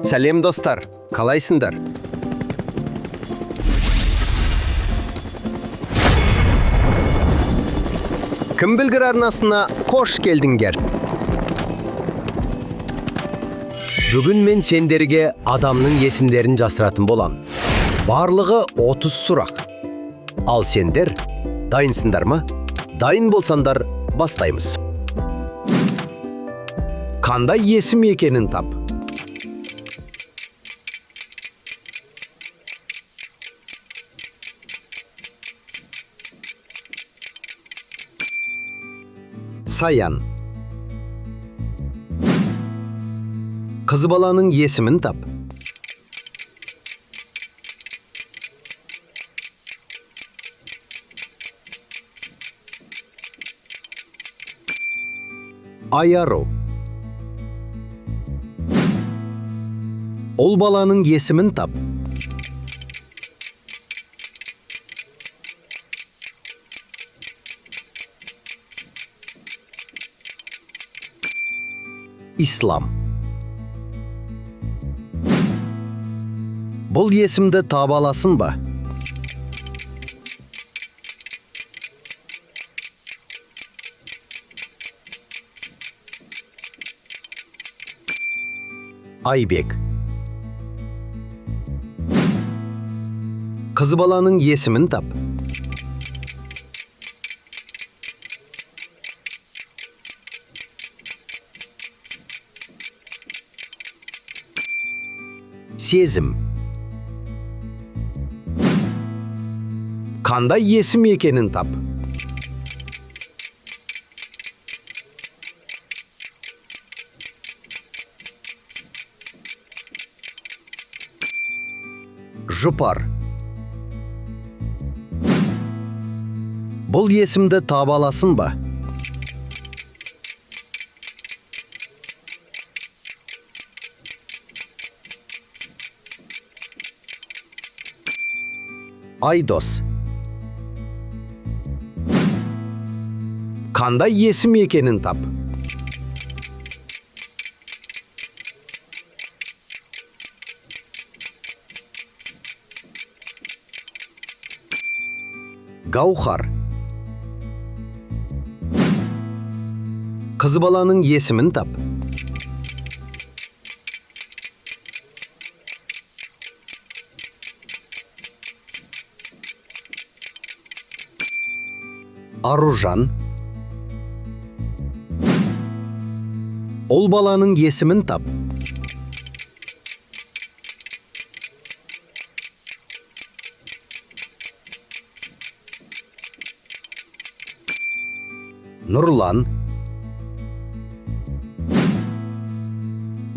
Сәлем достар, қалайсыңдар? Кім білгір арнасына қош келдіңдер. Бүгін мен сендерге адамның есімдерін жастыратын болам. Барлығы 30 сұрақ. Ал сендер дайынсыңдар ма? Дайын болсандар бастаймыз. Қандай есім екенін тап. Саян. Қыз баланың есімін тап. Айару. Ол баланың есімін тап. İslam. Бұл есімді таба аласың ба? Айбек. Қыз баланың есімін тап. Сезім. Қандай есім екенін тап. Жұпар. Бұл есімді таба аласың ба? Айдос. Қандай есім екенін тап. Гаухар. Қыз баланың есімін тап. Аружан. Ол баланың есімін тап. Нұрлан.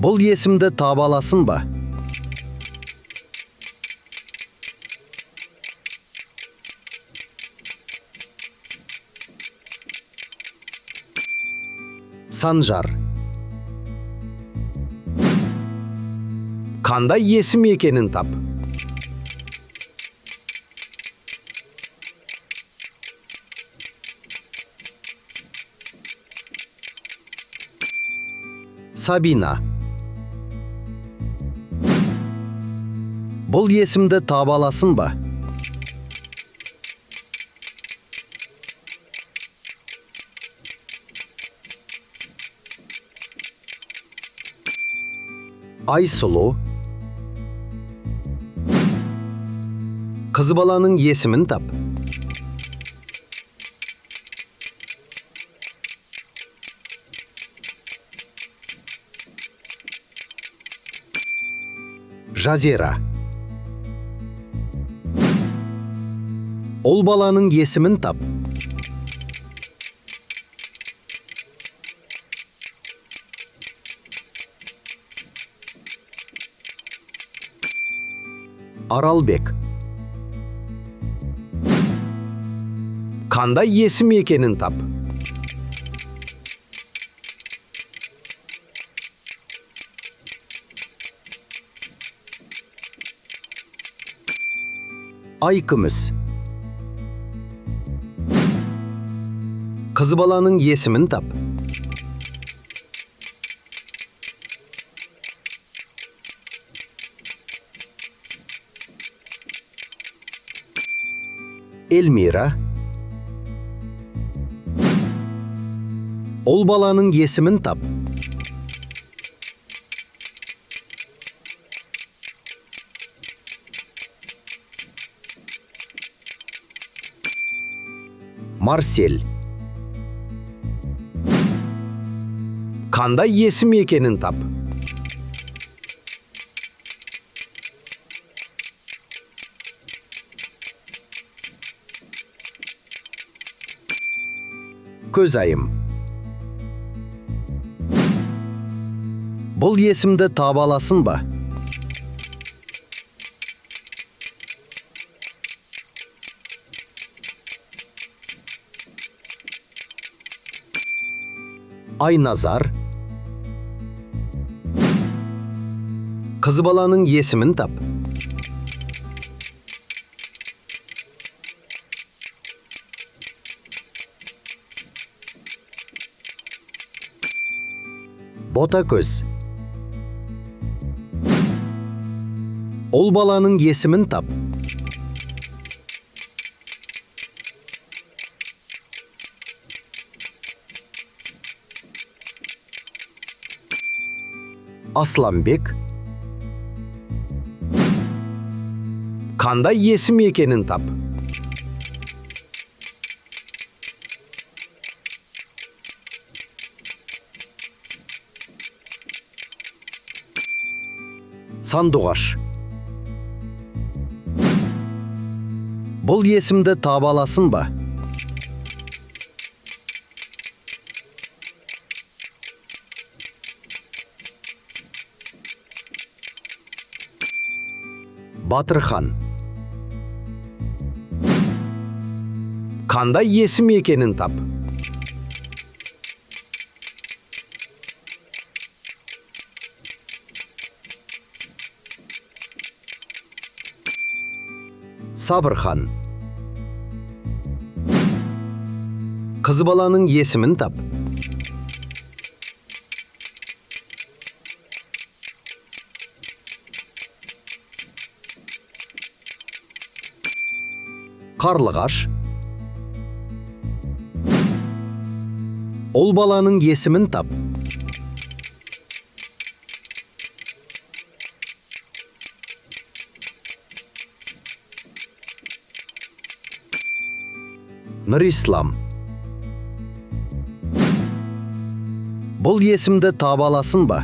Бұл есімді таба аласың ба? Санжар. Қандай есім екенін тап. Сабина. Бұл есімді таба аласың ба? Айсұлу. Қыз баланың есімін тап. Жазира. Ол баланың есімін тап. Аралбек. Қандай есім екенін тап. Айкүміс. Қыз баланың есімін тап. Elmira. Ol balanın есімін tap. Марсель. Қандай есім екенін тап. Көзайым. Бұл есімді таба аласың ба? Айназар. Kız balanın есімін tap. Ботакөз. Ol balanın есімін tap. Aslanbek. Қандай есім екенін тап. Сандуғаш. Бұл есімді таба аласың ба? Батырхан. Қандай есім екенін тап. Sabırхан. Kız balanın есімін tap. Қарлығаш. Ol balanın есімін tap. Nurислам. Бұл есімді таба аласың ба?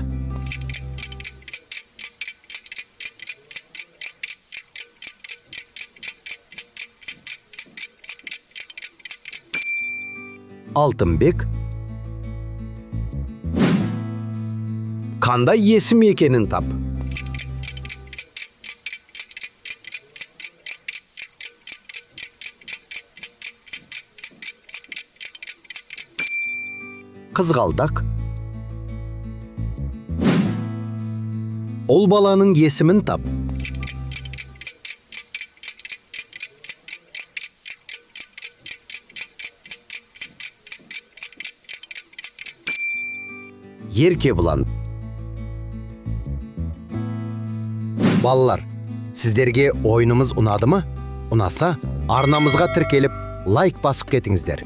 Алтынбек. Қандай есім екенін тап. Қызғалдақ. Ol balanın есімін tap. Еркебұлан. Балалар, сіздерге ойынымыз ұнады ма? Ұнаса, арнамызға тіркеліп, лайк басып кетіңіздер.